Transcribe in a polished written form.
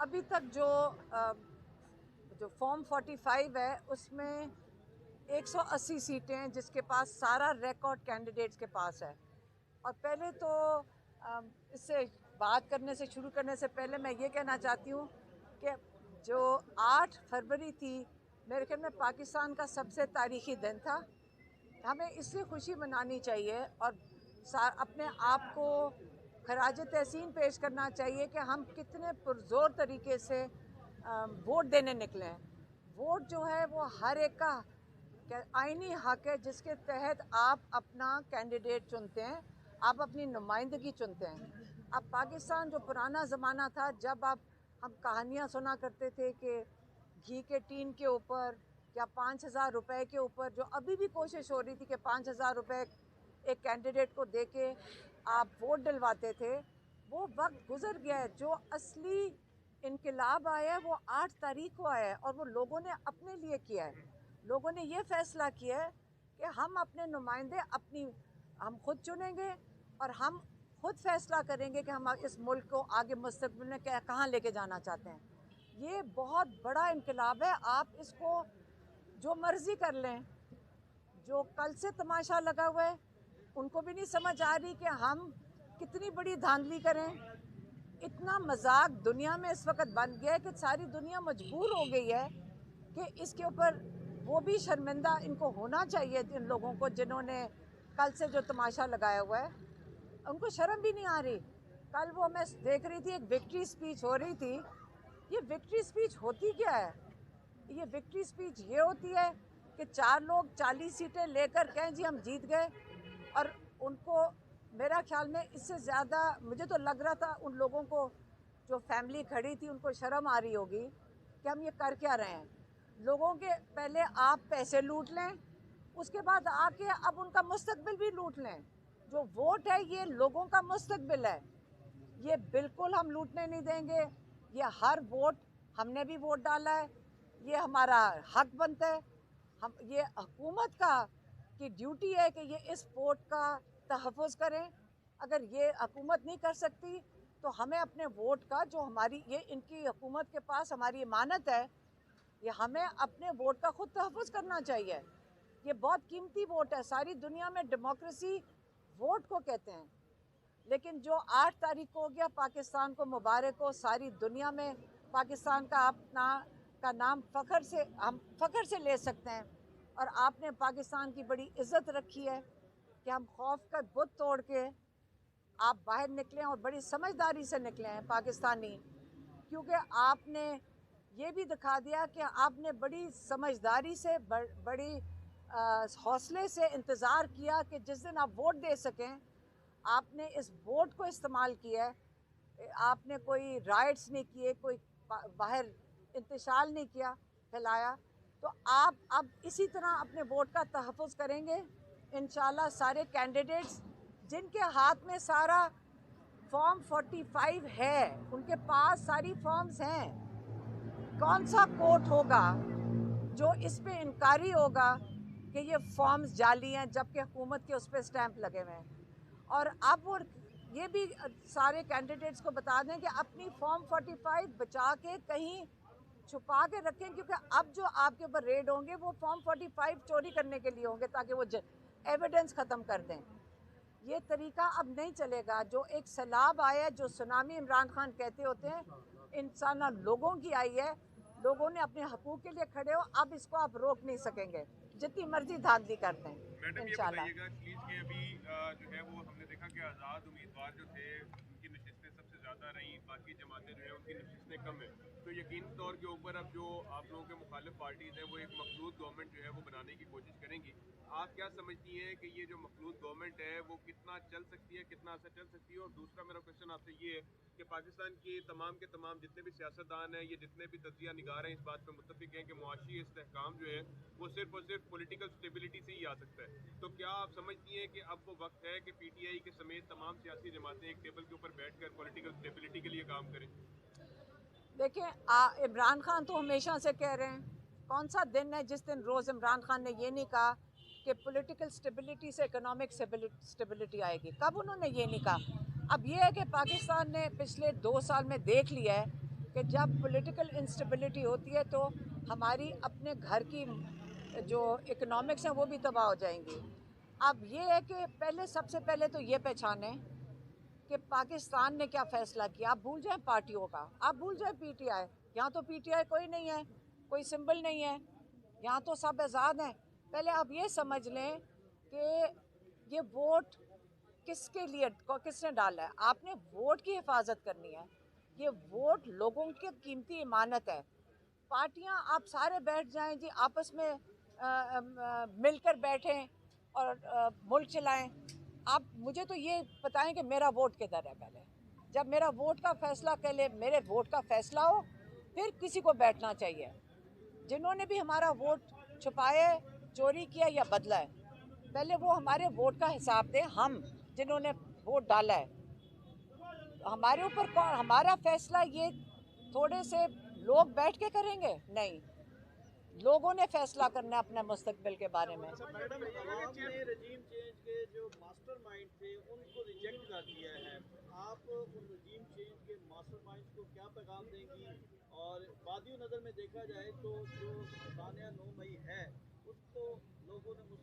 ابھی تک جو فارم 45 ہے اس میں 180 سیٹیں ہیں جس کے پاس سارا ریکارڈ کینڈیڈیٹس کے پاس ہے. اور پہلے تو اس سے بات کرنے سے شروع کرنے سے پہلے میں یہ کہنا چاہتی ہوں کہ جو 8 فروری تھی میرے خیال میں پاکستان کا سب سے تاریخی دن تھا. ہمیں اس سے خوشی منانی چاہیے اور اپنے آپ کو خراج تحسین پیش کرنا چاہیے کہ ہم کتنے پرزور طریقے سے ووٹ دینے نکلے ہیں. ووٹ جو ہے وہ ہر ایک کا آئینی حق ہے جس کے تحت آپ اپنا کینڈیڈیٹ چنتے ہیں, آپ اپنی نمائندگی چنتے ہیں. اب پاکستان جو پرانا زمانہ تھا جب ہم کہانیاں سنا کرتے تھے کہ گھی کے ٹین کے اوپر یا 5,000 روپے کے اوپر, جو ابھی بھی کوشش ہو رہی تھی کہ 5,000 روپے ایک کینڈیڈیٹ کو دے کے آپ ووٹ ڈلواتے تھے, وہ وقت گزر گیا ہے. جو اصلی انقلاب آیا ہے وہ 8 تاریخ کو آیا ہے اور وہ لوگوں نے اپنے لیے کیا ہے. لوگوں نے یہ فیصلہ کیا ہے کہ ہم اپنے نمائندے ہم خود چنیں گے اور ہم خود فیصلہ کریں گے کہ ہم اس ملک کو آگے مستقبل میں کہاں لے کے جانا چاہتے ہیں. یہ بہت بڑا انقلاب ہے. آپ اس کو جو مرضی کر لیں. جو کل سے تماشا لگا ہوا ہے ان کو بھی نہیں سمجھ آ رہی کہ ہم کتنی بڑی دھاندلی کریں. اتنا مذاق دنیا میں اس وقت بن گیا ہے کہ ساری دنیا مجبور ہو گئی ہے کہ اس کے اوپر وہ بھی شرمندہ ان کو ہونا چاہیے. ان لوگوں کو جنہوں نے کل سے جو تماشا لگایا ہوا ہے ان کو شرم بھی نہیں آ رہی. کل وہ میں دیکھ رہی تھی ایک وکٹری اسپیچ ہو رہی تھی. یہ وکٹری اسپیچ ہوتی کیا ہے؟ یہ وکٹری اسپیچ یہ ہوتی ہے کہ 4 لوگ 40 سیٹیں لے کر کہیں جی ہم جیت گئے, اور ان کو میرا خیال میں اس سے زیادہ مجھے تو لگ رہا تھا ان لوگوں کو جو فیملی کھڑی تھی ان کو شرم آ رہی ہوگی کہ ہم یہ کر کیا رہے ہیں. لوگوں کے پہلے آپ پیسے لوٹ لیں, اس کے بعد آ کے اب ان کا مستقبل بھی لوٹ لیں. جو ووٹ ہے یہ لوگوں کا مستقبل ہے, یہ بالکل ہم لوٹنے نہیں دیں گے. یہ ہر ووٹ ہم نے بھی ووٹ ڈالا ہے, یہ ہمارا حق بنتا ہے. یہ حکومت کی ڈیوٹی ہے کہ یہ اس ووٹ کا تحفظ کریں. اگر یہ حکومت نہیں کر سکتی تو ہمیں اپنے ووٹ کا جو یہ ان کی حکومت کے پاس ہماری امانت ہے, یہ ہمیں اپنے ووٹ کا خود تحفظ کرنا چاہیے. یہ بہت قیمتی ووٹ ہے. ساری دنیا میں ڈیموکریسی ووٹ کو کہتے ہیں. لیکن جو 8 تاریخ کو ہو گیا, پاکستان کو مبارک ہو. ساری دنیا میں پاکستان کا نام ہم فخر سے لے سکتے ہیں. اور آپ نے پاکستان کی بڑی عزت رکھی ہے کہ ہم خوف کا بت توڑ کے آپ باہر نکلیں اور بڑی سمجھداری سے نکلے ہیں پاکستانی, کیونکہ آپ نے یہ بھی دکھا دیا کہ آپ نے بڑی سمجھداری سے بڑی حوصلے سے انتظار کیا کہ جس دن آپ ووٹ دے سکیں آپ نے اس ووٹ کو استعمال کیا ہے. آپ نے کوئی رائٹس نہیں کیے, کوئی باہر انتشال نہیں کیا پھیلایا. تو آپ اب اسی طرح اپنے ووٹ کا تحفظ کریں گے انشاءاللہ. سارے کینڈیڈیٹس جن کے ہاتھ میں سارا فارم 45 ہے, ان کے پاس ساری فارمز ہیں, کون سا کورٹ ہوگا جو اس پہ انکاری ہوگا کہ یہ فارمز جعلی ہیں جبکہ حکومت کے اس پہ اسٹیمپ لگے ہوئے ہیں. اور اب وہ یہ بھی سارے کینڈیڈیٹس کو بتا دیں کہ اپنی فارم 45 بچا کے کہیں چھپا کے رکھیں, کیونکہ اب جو آپ کے اوپر ریڈ ہوں گے وہ فارم 45 چوری کرنے کے لیے ہوں گے تاکہ وہ ایویڈنس ختم کر دیں. یہ طریقہ اب نہیں چلے گا. جو ایک سیلاب آیا, جو سونامی عمران خان کہتے ہوتے ہیں, انسان لوگوں کی آئی ہے. لوگوں نے اپنے حقوق کے لیے کھڑے ہو, اب اس کو آپ روک نہیں سکیں گے جتنی مرضی دھاندلی کرتے ہیں. میڈم یہ بتائیے گا پلیز کہ ابھی جو ہے وہ ہم نے دیکھا کہ آزاد امیدوار جو تھے ان کی نشستیں سب سے زیادہ رہیں, باقی جماعتیں جو ہیں ان کی نشستیں کم ہیں. تو یقینی طور کے اوپر اب جو آپ لوگوں کے مخالف پارٹیز ہیں وہ ایک مخلوط گورنمنٹ جو ہے وہ بنانے کی کوشش کریں گی. آپ کیا سمجھتی ہیں کہ یہ جو مخلوط گورنمنٹ ہے وہ کتنا چل سکتی ہے, کتنا عرصہ چل سکتی ہے؟ اور دوسرا میرا کوشچن آپ سے یہ ہے کہ پاکستان کی تمام کے تمام جتنے بھی سیاستدان ہیں, یہ جتنے بھی تجزیہ نگار ہیں, اس بات پہ متفق ہیں کہ معاشی استحکام جو ہے وہ صرف اور صرف پولیٹیکل سٹیبلٹی سے ہی آ سکتا ہے. تو کیا آپ سمجھتی ہیں کہ اب وہ وقت ہے کہ پی ٹی آئی کے سمیت تمام سیاسی جماعتیں ایک ٹیبل کے اوپر بیٹھ کر پولیٹیکل سٹیبلٹی کے لیے کام کریں؟ دیکھیں, عمران خان تو ہمیشہ سے کہہ رہے ہیں, کون سا دن ہے جس دن روز عمران خان نے یہ نہیں کہا کہ پولیٹیکل سٹیبلٹی سے اکنامک سٹیبلٹی آئے گی؟ کب انہوں نے یہ نہیں کہا؟ اب یہ ہے کہ پاکستان نے پچھلے 2 سال میں دیکھ لیا ہے کہ کہ جب پولیٹیکل انسٹیبلٹی ہوتی ہے تو ہماری اپنے گھر کی جو اکنامکس ہیں وہ بھی تباہ ہو جائیں گی. اب یہ ہے کہ سب سے پہلے تو یہ پہچانیں کہ پاکستان نے کیا فیصلہ کیا. آپ بھول جائیں پارٹیوں کا, آپ بھول جائیں پی ٹی آئی. یہاں تو پی ٹی آئی کوئی نہیں ہے, کوئی سمبل نہیں ہے, یہاں تو سب آزاد ہیں. پہلے آپ یہ سمجھ لیں کہ یہ ووٹ کس کے لیے, کس نے ڈالا ہے. آپ نے ووٹ کی حفاظت کرنی ہے. یہ ووٹ لوگوں کی قیمتی امانت ہے. پارٹیاں آپ سارے بیٹھ جائیں جی, آپس میں مل کر بیٹھیں اور ملک چلائیں. آپ مجھے تو یہ بتائیں کہ میرا ووٹ کدھر ہے. پہلے جب میرا ووٹ کا فیصلہ پہلے میرے ووٹ کا فیصلہ ہو پھر کسی کو بیٹھنا چاہیے. جنہوں نے بھی ہمارا ووٹ چھپایا, چوری کیا یا بدلا ہے, پہلے وہ ہمارے ووٹ کا حساب دیں. ہم جنہوں نے ووٹ ڈالا ہے ہمارے اوپر کون, ہمارا فیصلہ یہ تھوڑے سے لوگ بیٹھ کے کریں گے؟ نہیں, لوگوں نے فیصلہ کرنا ہے اپنے مستقبل کے بارے میں. میڈم, عوام نے رجیم چینج کے جو ماسٹر مائنڈ تھے ان کو ریجیکٹ کر دیا ہے. آپ ان رجیم چینج کے ماسٹر مائنڈ کو کیا پیغام دیں گی؟ اور وادی نظر میں دیکھا جائے تو جو سانحہ 9 مئی ہے اس کو لوگوں نے